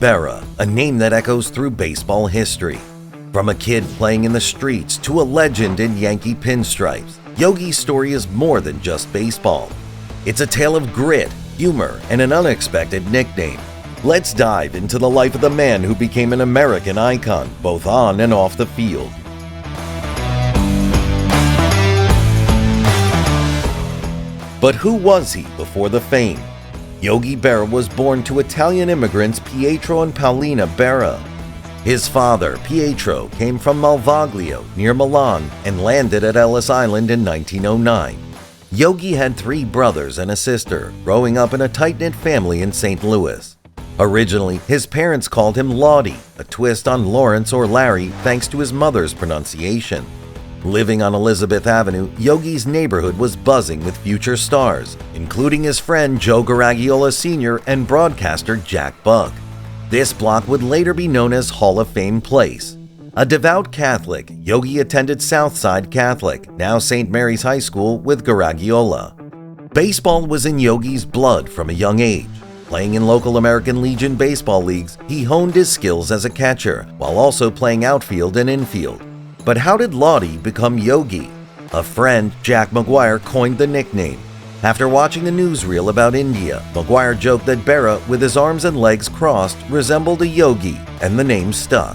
Berra, a name that echoes through baseball history. From a kid playing in the streets to a legend in Yankee pinstripes, Yogi's story is more than just baseball. It's a tale of grit, humor, and an unexpected nickname. Let's dive into the life of the man who became an American icon, both on and off the field. But who was he before the fame? Yogi Berra was born to Italian immigrants Pietro and Paolina Berra. His father, Pietro, came from Malvaglio, near Milan, and landed at Ellis Island in 1909. Yogi had 3 brothers and a sister, growing up in a tight-knit family in St. Louis. Originally, his parents called him Lottie, a twist on Lawrence or Larry thanks to his mother's pronunciation. Living on Elizabeth Avenue, Yogi's neighborhood was buzzing with future stars, including his friend Joe Garagiola Sr. and broadcaster Jack Buck. This block would later be known as Hall of Fame Place. A devout Catholic, Yogi attended Southside Catholic, now St. Mary's High School, with Garagiola. Baseball was in Yogi's blood from a young age. Playing in local American Legion baseball leagues, he honed his skills as a catcher, while also playing outfield and infield. But how did Lottie become Yogi? A friend, Jack McGuire, coined the nickname. After watching the newsreel about India, McGuire joked that Berra, with his arms and legs crossed, resembled a yogi, and the name stuck.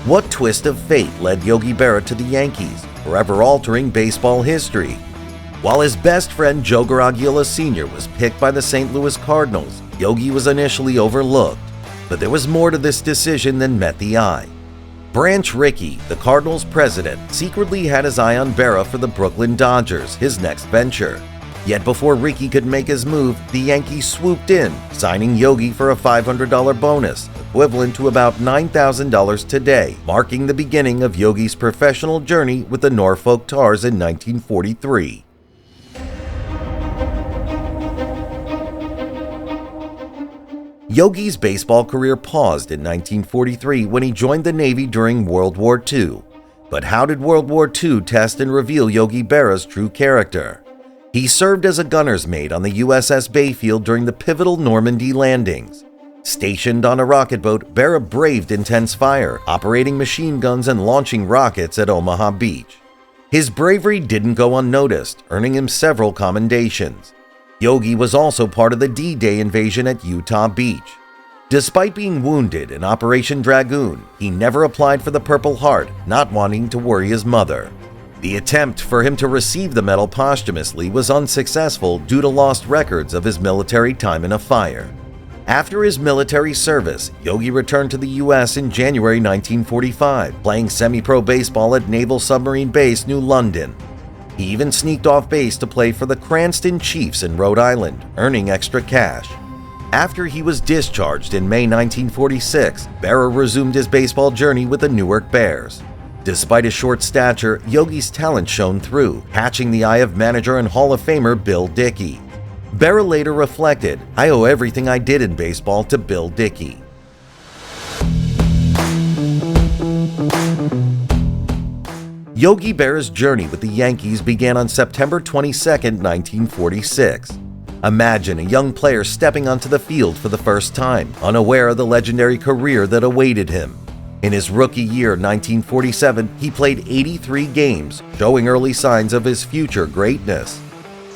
What twist of fate led Yogi Berra to the Yankees, forever altering baseball history? While his best friend Joe Garagiola Sr. was picked by the St. Louis Cardinals, Yogi was initially overlooked, but there was more to this decision than met the eye. Branch Rickey, the Cardinals' president, secretly had his eye on Berra for the Brooklyn Dodgers, his next venture. Yet before Rickey could make his move, the Yankees swooped in, signing Yogi for a $500 bonus, equivalent to about $9,000 today, marking the beginning of Yogi's professional journey with the Norfolk Tars in 1943. Yogi's baseball career paused in 1943 when he joined the Navy during World War II. But how did World War II test and reveal Yogi Berra's true character? He served as a gunner's mate on the USS Bayfield during the pivotal Normandy landings. Stationed on a rocket boat, Berra braved intense fire, operating machine guns and launching rockets at Omaha Beach. His bravery didn't go unnoticed, earning him several commendations. Yogi was also part of the D-Day invasion at Utah Beach. Despite being wounded in Operation Dragoon, he never applied for the Purple Heart, not wanting to worry his mother. The attempt for him to receive the medal posthumously was unsuccessful due to lost records of his military time in a fire. After his military service, Yogi returned to the U.S. in January 1945, playing semi-pro baseball at Naval Submarine Base, New London. He even sneaked off base to play for the Cranston Chiefs in Rhode Island, earning extra cash. After he was discharged in May 1946, Berra resumed his baseball journey with the Newark Bears. Despite his short stature, Yogi's talent shone through, catching the eye of manager and Hall of Famer Bill Dickey. Berra later reflected, "I owe everything I did in baseball to Bill Dickey." Yogi Berra's journey with the Yankees began on September 22, 1946. Imagine a young player stepping onto the field for the first time, unaware of the legendary career that awaited him. In his rookie year, 1947, he played 83 games, showing early signs of his future greatness.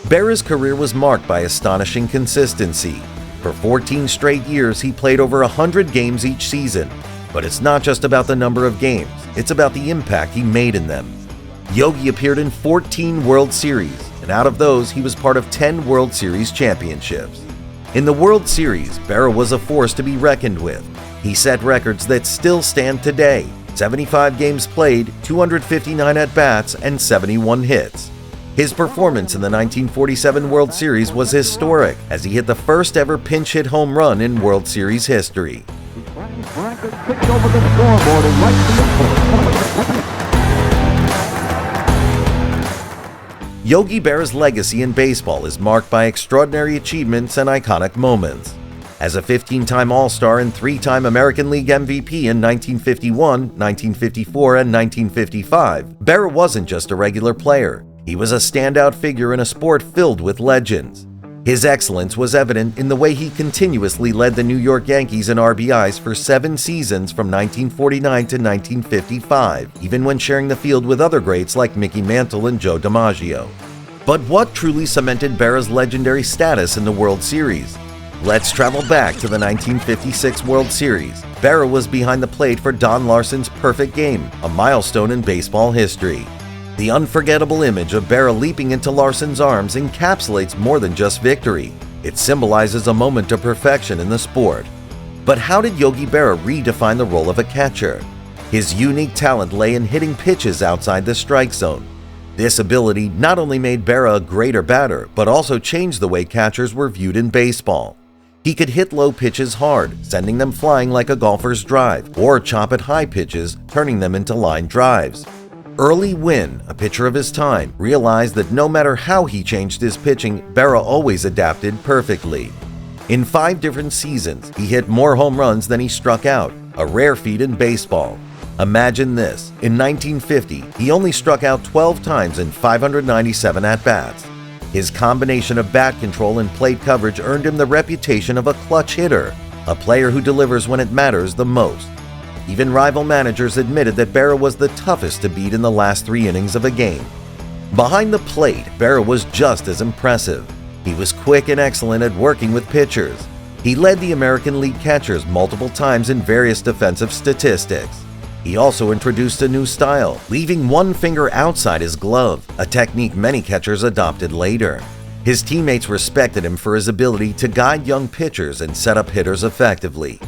Berra's career was marked by astonishing consistency. For 14 straight years, he played over 100 games each season. But it's not just about the number of games, it's about the impact he made in them. Yogi appeared in 14 World Series, and out of those, he was part of 10 World Series championships. In the World Series, Berra was a force to be reckoned with. He set records that still stand today: 75 games played, 259 at-bats, and 71 hits. His performance in the 1947 World Series was historic, as he hit the first ever pinch hit home run in World Series history. Yogi Berra's legacy in baseball is marked by extraordinary achievements and iconic moments. As a 15-time All-Star and 3-time American League MVP in 1951, 1954, and 1955, Berra wasn't just a regular player. He was a standout figure in a sport filled with legends. His excellence was evident in the way he continuously led the New York Yankees in RBIs for 7 seasons from 1949 to 1955, even when sharing the field with other greats like Mickey Mantle and Joe DiMaggio. But what truly cemented Berra's legendary status in the World Series? Let's travel back to the 1956 World Series. Berra was behind the plate for Don Larson's perfect game, a milestone in baseball history. The unforgettable image of Berra leaping into Larson's arms encapsulates more than just victory. It symbolizes a moment of perfection in the sport. But how did Yogi Berra redefine the role of a catcher? His unique talent lay in hitting pitches outside the strike zone. This ability not only made Berra a greater batter, but also changed the way catchers were viewed in baseball. He could hit low pitches hard, sending them flying like a golfer's drive, or chop at high pitches, turning them into line drives. Early Wynn, a pitcher of his time, realized that no matter how he changed his pitching, Berra always adapted perfectly. In 5 different seasons, he hit more home runs than he struck out, a rare feat in baseball. Imagine this, in 1950, he only struck out 12 times in 597 at-bats. His combination of bat control and plate coverage earned him the reputation of a clutch hitter, a player who delivers when it matters the most. Even rival managers admitted that Berra was the toughest to beat in the last 3 innings of a game. Behind the plate, Berra was just as impressive. He was quick and excellent at working with pitchers. He led the American League catchers multiple times in various defensive statistics. He also introduced a new style, leaving one finger outside his glove, a technique many catchers adopted later. His teammates respected him for his ability to guide young pitchers and set up hitters effectively.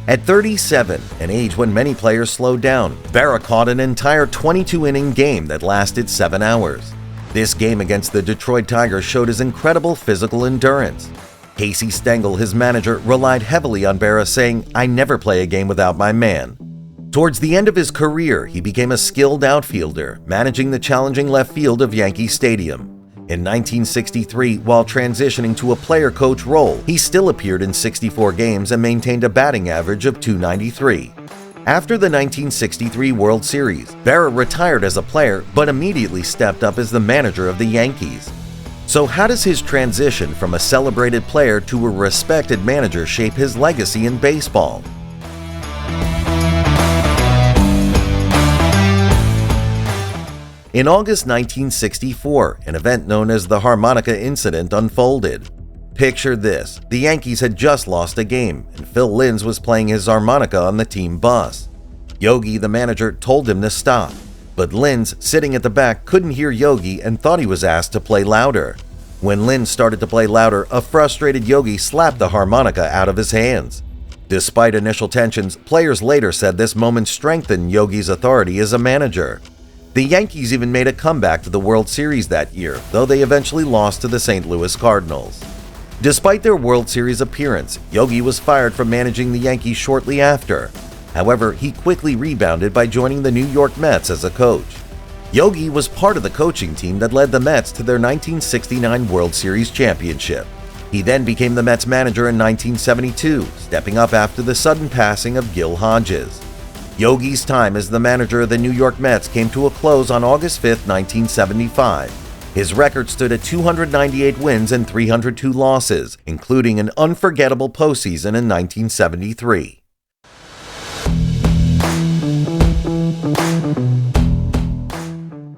At 37, an age when many players slowed down, Berra caught an entire 22-inning game that lasted 7 hours. This game against the Detroit Tigers showed his incredible physical endurance. Casey Stengel, his manager, relied heavily on Berra, saying, "I never play a game without my man." Towards the end of his career, he became a skilled outfielder, managing the challenging left field of Yankee Stadium. In 1963, while transitioning to a player-coach role, he still appeared in 64 games and maintained a batting average of .293. After the 1963 World Series, Berra retired as a player but immediately stepped up as the manager of the Yankees. So how does his transition from a celebrated player to a respected manager shape his legacy in baseball? In August 1964, an event known as the Harmonica Incident unfolded. Picture this, the Yankees had just lost a game, and Phil Linz was playing his harmonica on the team bus. Yogi, the manager, told him to stop, but Linz, sitting at the back, couldn't hear Yogi and thought he was asked to play louder. When Linz started to play louder, a frustrated Yogi slapped the harmonica out of his hands. Despite initial tensions, players later said this moment strengthened Yogi's authority as a manager. The Yankees even made a comeback to the World Series that year, though they eventually lost to the St. Louis Cardinals. Despite their World Series appearance, Yogi was fired from managing the Yankees shortly after. However, he quickly rebounded by joining the New York Mets as a coach. Yogi was part of the coaching team that led the Mets to their 1969 World Series championship. He then became the Mets manager in 1972, stepping up after the sudden passing of Gil Hodges. Yogi's time as the manager of the New York Mets came to a close on August 5, 1975. His record stood at 298 wins and 302 losses, including an unforgettable postseason in 1973.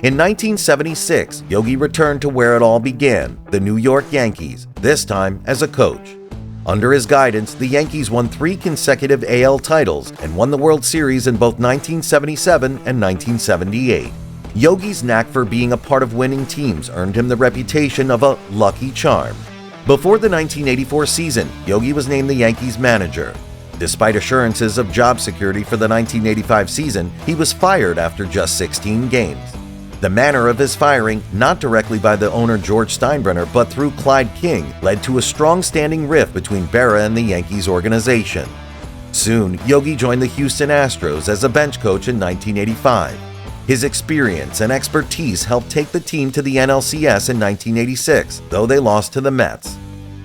In 1976, Yogi returned to where it all began, the New York Yankees, this time as a coach. Under his guidance, the Yankees won 3 consecutive AL titles and won the World Series in both 1977 and 1978. Yogi's knack for being a part of winning teams earned him the reputation of a lucky charm. Before the 1984 season, Yogi was named the Yankees manager. Despite assurances of job security for the 1985 season, he was fired after just 16 games. The manner of his firing, not directly by the owner George Steinbrenner but through Clyde King, led to a strong standing rift between Berra and the Yankees organization. Soon, Yogi joined the Houston Astros as a bench coach in 1985. His experience and expertise helped take the team to the NLCS in 1986, though they lost to the Mets.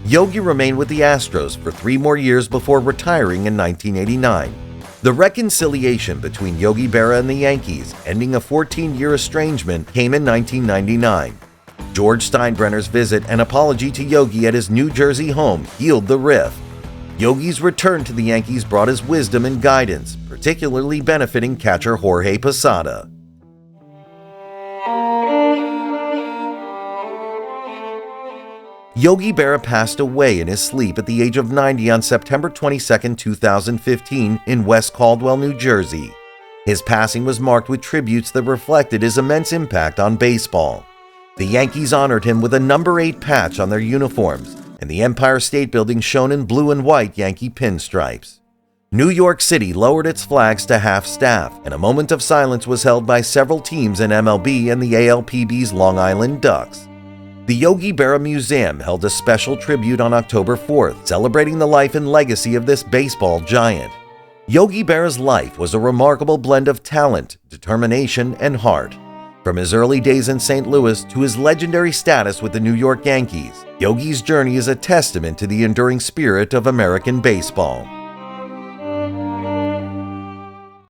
Yogi remained with the Astros for 3 more years before retiring in 1989. The reconciliation between Yogi Berra and the Yankees, ending a 14-year estrangement, came in 1999. George Steinbrenner's visit and apology to Yogi at his New Jersey home healed the rift. Yogi's return to the Yankees brought his wisdom and guidance, particularly benefiting catcher Jorge Posada. Yogi Berra passed away in his sleep at the age of 90 on September 22, 2015 in West Caldwell, New Jersey. His passing was marked with tributes that reflected his immense impact on baseball. The Yankees honored him with a number 8 patch on their uniforms, and the Empire State Building shone in blue and white Yankee pinstripes. New York City lowered its flags to half-staff, and a moment of silence was held by several teams in MLB and the ALPB's Long Island Ducks. The Yogi Berra Museum held a special tribute on October 4th, celebrating the life and legacy of this baseball giant. Yogi Berra's life was a remarkable blend of talent, determination, and heart. From his early days in St. Louis to his legendary status with the New York Yankees, Yogi's journey is a testament to the enduring spirit of American baseball.